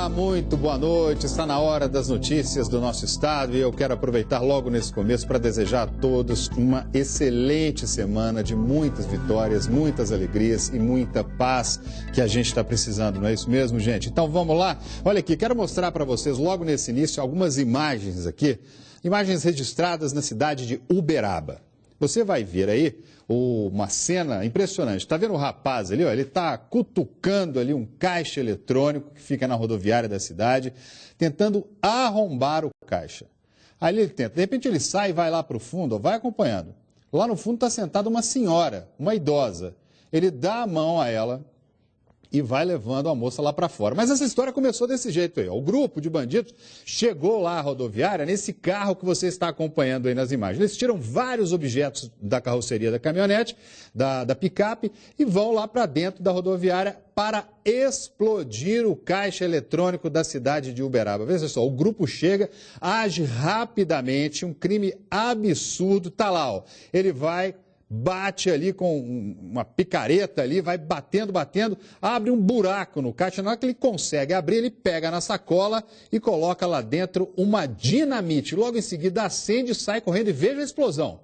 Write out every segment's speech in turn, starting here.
Olá, muito boa noite. Está na hora das notícias do nosso estado e eu quero aproveitar logo nesse começo para desejar a todos uma excelente semana de muitas vitórias, muitas alegrias e muita paz que a gente está precisando, não é isso mesmo, gente? Então vamos lá. Olha aqui, quero mostrar para vocês logo nesse início algumas imagens aqui, imagens registradas na cidade de Uberaba. Você vai ver aí uma cena impressionante. Está vendo o rapaz ali? Ó, ele está cutucando ali um caixa eletrônico que fica na rodoviária da cidade, tentando arrombar o caixa. Aí ele tenta. De repente ele sai e vai lá para o fundo, ó, vai acompanhando. Lá no fundo está sentada uma senhora, uma idosa. Ele dá a mão a ela e vai levando a moça lá para fora. Mas essa história começou desse jeito aí. O grupo de bandidos chegou lá à rodoviária nesse carro que você está acompanhando aí nas imagens. Eles tiram vários objetos da carroceria da caminhonete, da picape, e vão lá para dentro da rodoviária para explodir o caixa eletrônico da cidade de Uberaba. Veja só, o grupo chega, age rapidamente, um crime absurdo. Tá lá, ó. Ele vai, bate ali com uma picareta ali, vai batendo, abre um buraco no caixa. Na hora que ele consegue abrir, ele pega na sacola e coloca lá dentro uma dinamite. Logo em seguida acende, sai correndo e veja a explosão.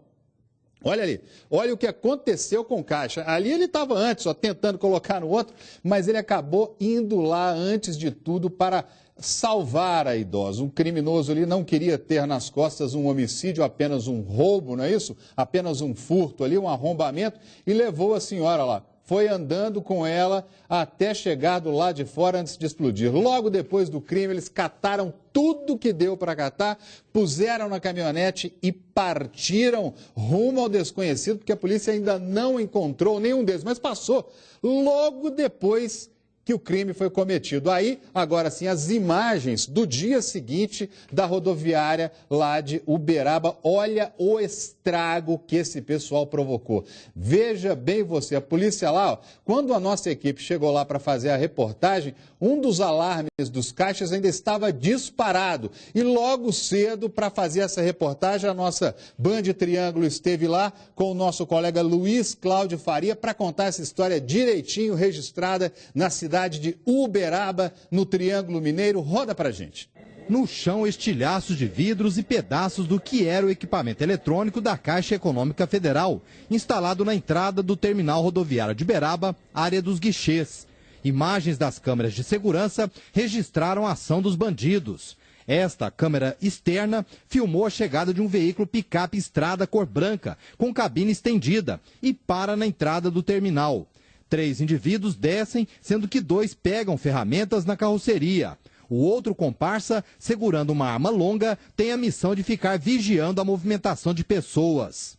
Olha ali, olha o que aconteceu com o caixa. Ali ele estava antes, só tentando colocar no outro, mas ele acabou indo lá antes de tudo para salvar a idosa. Um criminoso ali não queria ter nas costas um homicídio, apenas um roubo, não é isso? Apenas um furto ali, um arrombamento, e levou a senhora lá. Foi andando com ela até chegar do lado de fora antes de explodir. Logo depois do crime, eles cataram tudo que deu para catar, puseram na caminhonete e partiram rumo ao desconhecido, porque a polícia ainda não encontrou nenhum deles, mas passou logo depois que o crime foi cometido. Aí, agora sim, as imagens do dia seguinte da rodoviária lá de Uberaba. Olha o estrago que esse pessoal provocou. Veja bem você, a polícia lá, ó, quando a nossa equipe chegou lá para fazer a reportagem, um dos alarmes dos caixas ainda estava disparado. E logo cedo, para fazer essa reportagem, a nossa Band Triângulo esteve lá com o nosso colega Luiz Cláudio Faria para contar essa história direitinho, registrada na cidade de Uberaba, no Triângulo Mineiro. Roda pra gente. No chão, estilhaços de vidros e pedaços do que era o equipamento eletrônico da Caixa Econômica Federal, instalado na entrada do terminal rodoviário de Uberaba, área dos guichês. Imagens das câmeras de segurança registraram a ação dos bandidos. Esta câmera externa filmou a chegada de um veículo picape estrada cor branca, com cabine estendida, e para na entrada do terminal. 3 indivíduos descem, sendo que 2 pegam ferramentas na carroceria. O outro comparsa, segurando uma arma longa, tem a missão de ficar vigiando a movimentação de pessoas.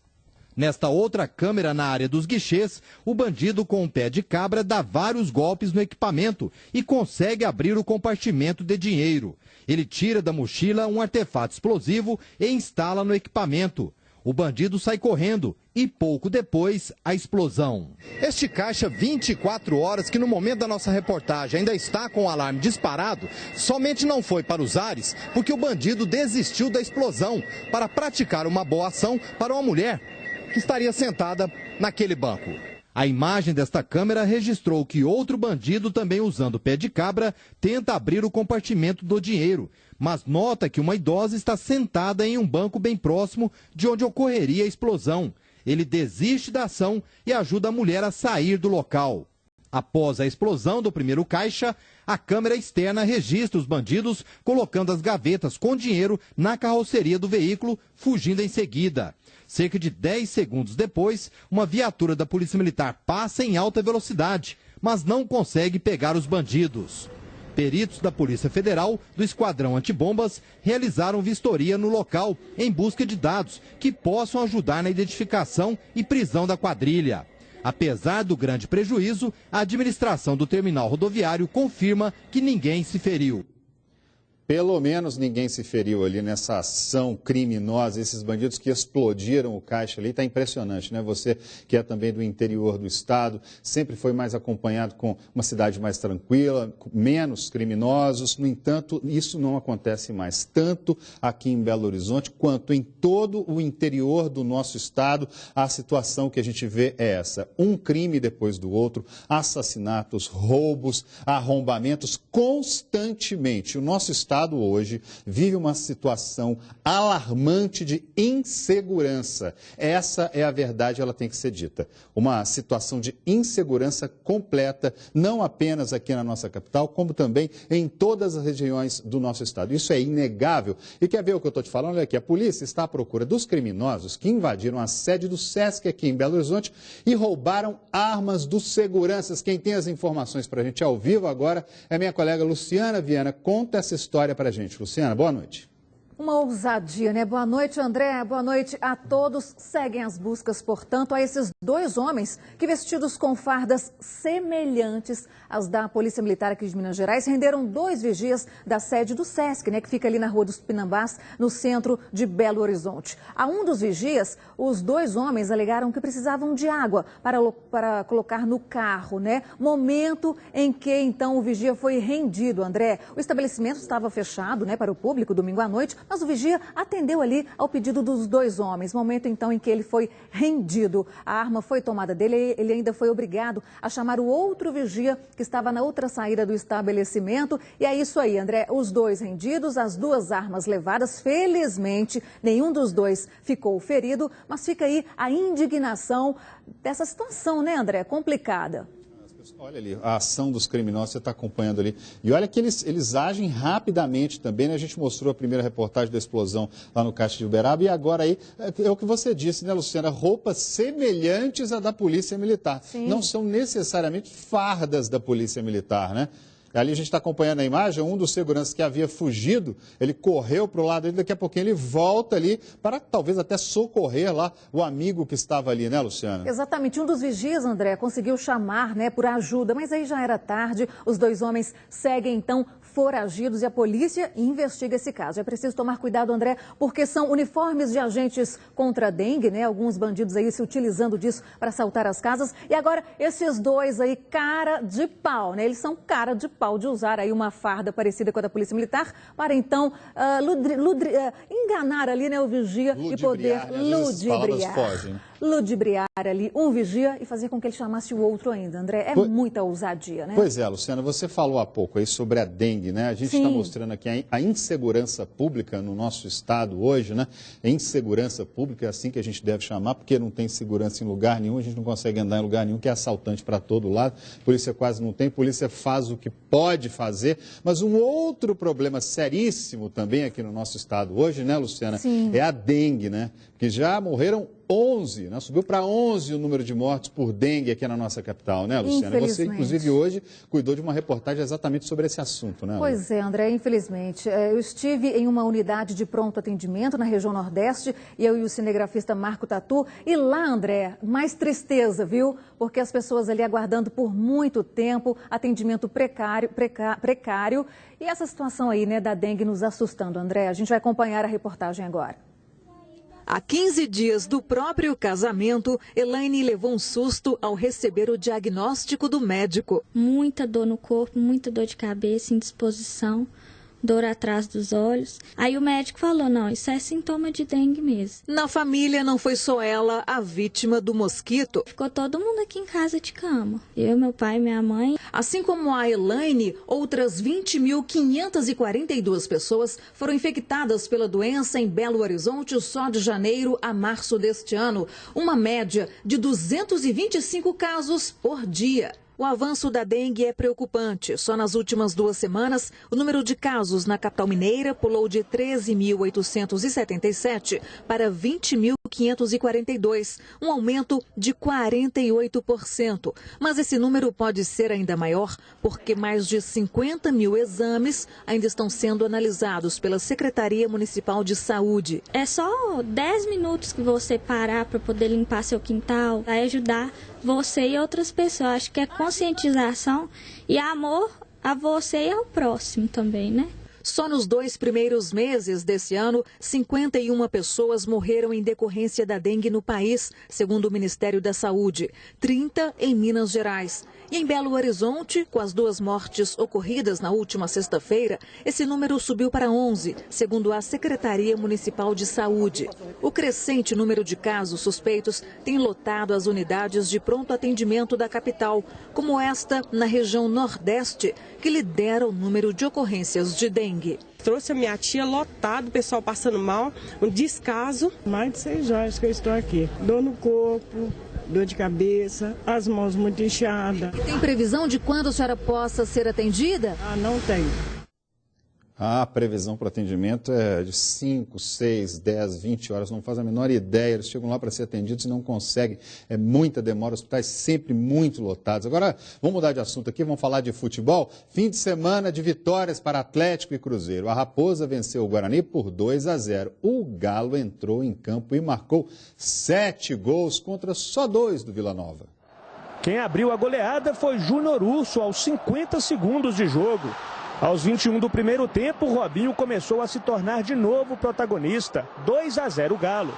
Nesta outra câmera na área dos guichês, o bandido com um pé de cabra dá vários golpes no equipamento e consegue abrir o compartimento de dinheiro. Ele tira da mochila um artefato explosivo e instala no equipamento. O bandido sai correndo e pouco depois a explosão. Este caixa 24 horas, que no momento da nossa reportagem ainda está com o alarme disparado, somente não foi para os ares porque o bandido desistiu da explosão para praticar uma boa ação para uma mulher que estaria sentada naquele banco. A imagem desta câmera registrou que outro bandido, também usando pé de cabra, tenta abrir o compartimento do dinheiro, mas nota que uma idosa está sentada em um banco bem próximo de onde ocorreria a explosão. Ele desiste da ação e ajuda a mulher a sair do local. Após a explosão do primeiro caixa, a câmera externa registra os bandidos colocando as gavetas com dinheiro na carroceria do veículo, fugindo em seguida. Cerca de 10 segundos depois, uma viatura da Polícia Militar passa em alta velocidade, mas não consegue pegar os bandidos. Peritos da Polícia Federal, do Esquadrão Antibombas, realizaram vistoria no local em busca de dados que possam ajudar na identificação e prisão da quadrilha. Apesar do grande prejuízo, a administração do terminal rodoviário confirma que ninguém se feriu. Pelo menos ninguém se feriu ali nessa ação criminosa, esses bandidos que explodiram o caixa ali, está impressionante, né? Você que é também do interior do estado, sempre foi mais acompanhado com uma cidade mais tranquila, com menos criminosos, no entanto, isso não acontece mais, tanto aqui em Belo Horizonte quanto em todo o interior do nosso estado. A situação que a gente vê é essa, um crime depois do outro, assassinatos, roubos, arrombamentos constantemente. O nosso estado hoje vive uma situação alarmante de insegurança. Essa é a verdade, ela tem que ser dita. Uma situação de insegurança completa, não apenas aqui na nossa capital, como também em todas as regiões do nosso estado. Isso é inegável. E quer ver o que eu estou te falando? Olha aqui, a polícia está à procura dos criminosos que invadiram a sede do SESC aqui em Belo Horizonte e roubaram armas dos seguranças. Quem tem as informações para a gente ao vivo agora é minha colega Luciana Viana. Conta essa história para a gente. Luciana, boa noite. Uma ousadia, né? Boa noite, André. Boa noite a todos. Seguem as buscas, portanto, a esses dois homens que, vestidos com fardas semelhantes às da Polícia Militar aqui de Minas Gerais, renderam 2 vigias da sede do SESC, né? Que fica ali na Rua dos Pinambás, no centro de Belo Horizonte. A um dos vigias, os 2 homens alegaram que precisavam de água para colocar no carro, né? Momento em que, então, o vigia foi rendido, André. O estabelecimento estava fechado, né, para o público domingo à noite, mas o vigia atendeu ali ao pedido dos 2 homens. Momento, então, em que ele foi rendido. A arma foi tomada dele, ele ainda foi obrigado a chamar o outro vigia que estava na outra saída do estabelecimento. E é isso aí, André. Os 2 rendidos, as 2 armas levadas. Felizmente, nenhum dos 2 ficou ferido, mas fica aí a indignação dessa situação, né, André? Complicada. Olha ali, a ação dos criminosos, você está acompanhando ali. E olha que eles agem rapidamente também, né? A gente mostrou a primeira reportagem da explosão lá no Caixa de Uberaba e agora aí, é o que você disse, né, Luciana? Roupas semelhantes à da Polícia Militar. Sim. Não são necessariamente fardas da Polícia Militar, né? Ali a gente está acompanhando a imagem, um dos seguranças que havia fugido, ele correu para o lado dele, daqui a pouquinho ele volta ali para talvez até socorrer lá o amigo que estava ali, né, Luciana? Exatamente, um dos vigias, André, conseguiu chamar, né, por ajuda, mas aí já era tarde, os 2 homens seguem então foragidos e a polícia investiga esse caso. É preciso tomar cuidado, André, porque são uniformes de agentes contra a dengue, né, alguns bandidos aí se utilizando disso para assaltar as casas. E agora esses 2 aí, cara de pau, né, eles são cara de pau de usar aí uma farda parecida com a da Polícia Militar para então enganar ali, né, o vigia e poder ludibriar ali um vigia e fazer com que ele chamasse o outro ainda, André. É muita ousadia, né? Pois é, Luciana, você falou há pouco aí sobre a dengue, né? A gente está mostrando aqui a insegurança pública no nosso estado hoje, né? A insegurança pública é assim que a gente deve chamar, porque não tem segurança em lugar nenhum, a gente não consegue andar em lugar nenhum, que é assaltante para todo lado, polícia quase não tem, polícia faz o que pode fazer, mas um outro problema seríssimo também aqui no nosso estado hoje, né, Luciana? Sim. É a dengue, né? Que já morreram 11, né? Subiu para 11 o número de mortes por dengue aqui na nossa capital, né, Luciana? Você, inclusive, hoje cuidou de uma reportagem exatamente sobre esse assunto, né? Pois é, André, infelizmente. Eu estive em uma unidade de pronto atendimento na região Nordeste, eu e o cinegrafista Marco Tatu, e lá, André, mais tristeza, viu? Porque as pessoas ali aguardando por muito tempo, atendimento precário, e essa situação aí, né, da dengue nos assustando, André. A gente vai acompanhar a reportagem agora. Há 15 dias do próprio casamento, Elaine levou um susto ao receber o diagnóstico do médico. Muita dor no corpo, muita dor de cabeça, indisposição, dor atrás dos olhos. Aí o médico falou, não, isso é sintoma de dengue mesmo. Na família não foi só ela a vítima do mosquito. Ficou todo mundo aqui em casa de cama. Eu, meu pai e minha mãe. Assim como a Elaine, outras 20.542 pessoas foram infectadas pela doença em Belo Horizonte só de janeiro a março deste ano. Uma média de 225 casos por dia. O avanço da dengue é preocupante. Só nas últimas 2 semanas, o número de casos na capital mineira pulou de 13.877 para 20.542, um aumento de 48%. Mas esse número pode ser ainda maior, porque mais de 50 mil exames ainda estão sendo analisados pela Secretaria Municipal de Saúde. É só 10 minutos que você parar para poder limpar seu quintal, vai ajudar você e outras pessoas. Acho que é conscientização e amor a você e ao próximo também, né? Só nos 2 primeiros meses desse ano, 51 pessoas morreram em decorrência da dengue no país, segundo o Ministério da Saúde, 30 em Minas Gerais. E em Belo Horizonte, com as 2 mortes ocorridas na última sexta-feira, esse número subiu para 11, segundo a Secretaria Municipal de Saúde. O crescente número de casos suspeitos tem lotado as unidades de pronto atendimento da capital, como esta na região Nordeste, que lidera o número de ocorrências de dengue. Trouxe a minha tia lotado, o pessoal passando mal, um descaso. Mais de 6 horas que eu estou aqui. Dor no corpo, dor de cabeça, as mãos muito inchadas. E tem previsão de quando a senhora possa ser atendida? Não tem. A previsão para atendimento é de 5, 6, 10, 20 horas, não faz a menor ideia. Eles chegam lá para ser atendidos e não conseguem. É muita demora, hospitais sempre muito lotados. Agora, vamos mudar de assunto aqui, vamos falar de futebol. Fim de semana de vitórias para Atlético e Cruzeiro. A Raposa venceu o Guarani por 2-0. O Galo entrou em campo e marcou 7 gols contra só 2 do Vila Nova. Quem abriu a goleada foi Júnior Urso aos 50 segundos de jogo. Aos 21 do primeiro tempo, Robinho começou a se tornar de novo protagonista. 2-0 Galo.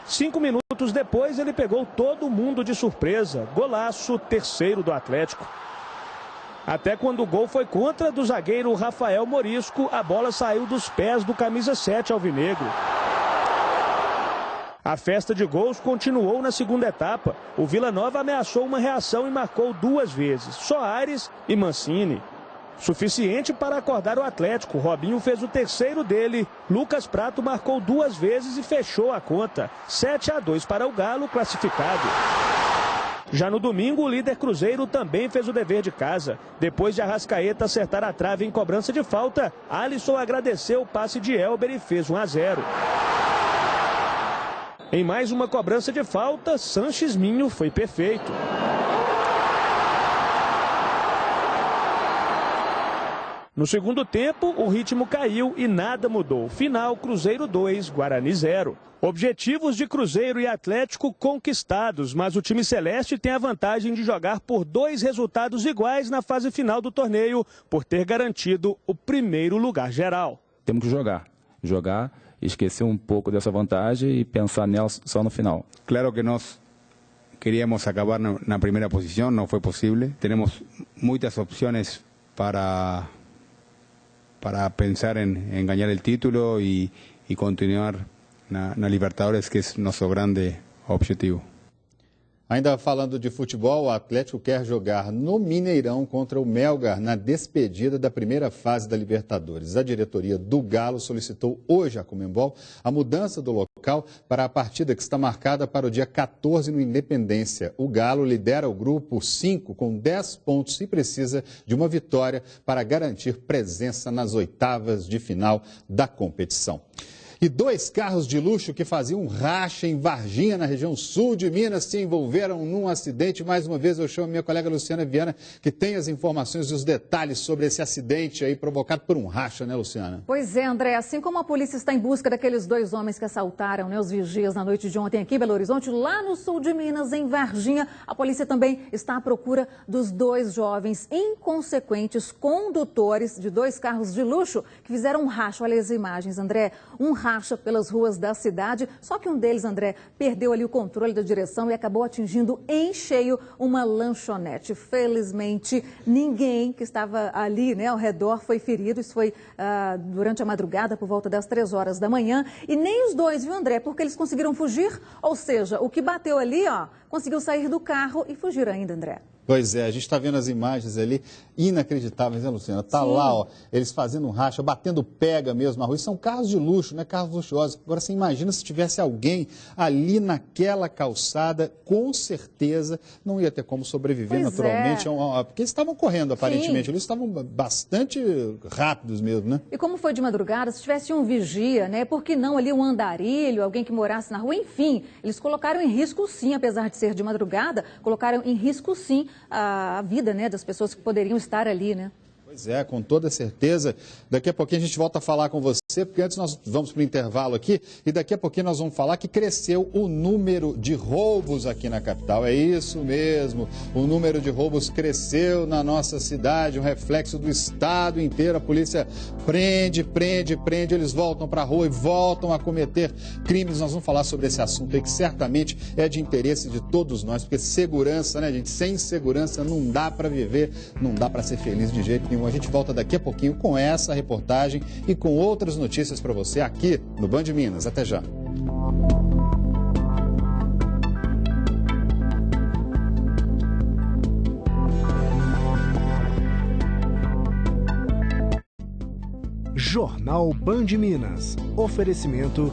5 minutos depois, ele pegou todo mundo de surpresa. Golaço, terceiro do Atlético. Até quando o gol foi contra do zagueiro Rafael Morisco, a bola saiu dos pés do camisa 7 alvinegro. A festa de gols continuou na segunda etapa. O Vila Nova ameaçou uma reação e marcou 2 vezes. Soares e Mancini. Suficiente para acordar o Atlético. Robinho fez o terceiro dele. Lucas Prato marcou 2 vezes e fechou a conta. 7-2 para o Galo, classificado. Já no domingo, o líder Cruzeiro também fez o dever de casa. Depois de Arrascaeta acertar a trave em cobrança de falta, Alisson agradeceu o passe de Elber e fez 1-0. Em mais uma cobrança de falta, Sanches Minho foi perfeito. No segundo tempo, o ritmo caiu e nada mudou. Final, Cruzeiro 2, Guarani 0. Objetivos de Cruzeiro e Atlético conquistados, mas o time celeste tem a vantagem de jogar por 2 resultados iguais na fase final do torneio, por ter garantido o primeiro lugar geral. Temos que jogar, esquecer um pouco dessa vantagem e pensar nela só no final. Claro que nós queríamos acabar na primeira posição, não foi possível. Temos muitas opções para pensar en ganar el título y continuar na Libertadores, que es nuestro grande objetivo. Ainda falando de futebol, o Atlético quer jogar no Mineirão contra o Melgar na despedida da primeira fase da Libertadores. A diretoria do Galo solicitou hoje à Conmebol a mudança do local para a partida que está marcada para o dia 14 no Independência. O Galo lidera o grupo 5 com 10 pontos e precisa de uma vitória para garantir presença nas oitavas de final da competição. E 2 carros de luxo que faziam um racha em Varginha, na região sul de Minas, se envolveram num acidente. Mais uma vez eu chamo a minha colega Luciana Viana, que tem as informações e os detalhes sobre esse acidente aí provocado por um racha, né, Luciana? Pois é, André. Assim como a polícia está em busca daqueles 2 homens que assaltaram, né, os vigias na noite de ontem aqui em Belo Horizonte, lá no sul de Minas, em Varginha, a polícia também está à procura dos 2 jovens inconsequentes condutores de 2 carros de luxo que fizeram um racha. Olha as imagens, André. Um racha pelas ruas da cidade, só que um deles, André, perdeu ali o controle da direção e acabou atingindo em cheio uma lanchonete. Felizmente, ninguém que estava ali, né, ao redor foi ferido. Isso foi durante a madrugada, por volta das 3 horas da manhã. E nem os 2, viu, André, porque eles conseguiram fugir. Ou seja, o que bateu ali, ó, conseguiu sair do carro e fugir ainda, André. Pois é, a gente está vendo as imagens ali, inacreditáveis, né, Luciana? Tá lá, ó, eles fazendo um racha, batendo pega mesmo na rua. Isso são carros de luxo, né? Carros luxuosos. Agora, você imagina se tivesse alguém ali naquela calçada, com certeza não ia ter como sobreviver naturalmente. Porque eles estavam correndo, aparentemente. Eles estavam bastante rápidos mesmo, né? E como foi de madrugada, se tivesse um vigia, né? Por que não ali um andarilho, alguém que morasse na rua? Enfim, eles colocaram em risco sim, apesar de ser de madrugada, colocaram em risco sim a vida, né, das pessoas que poderiam estar ali, né? Pois é, com toda certeza. Daqui a pouquinho a gente volta a falar com você. Porque antes nós vamos para o intervalo aqui e daqui a pouquinho nós vamos falar que cresceu o número de roubos aqui na capital. É isso mesmo, o número de roubos cresceu na nossa cidade, um reflexo do estado inteiro. A polícia prende, eles voltam para a rua e voltam a cometer crimes. Nós vamos falar sobre esse assunto aí que certamente é de interesse de todos nós, porque segurança, né, gente? Sem segurança não dá para viver, não dá para ser feliz de jeito nenhum. A gente volta daqui a pouquinho com essa reportagem e com outras notícias para você aqui no Band Minas. Até já. Jornal Band Minas. Oferecimento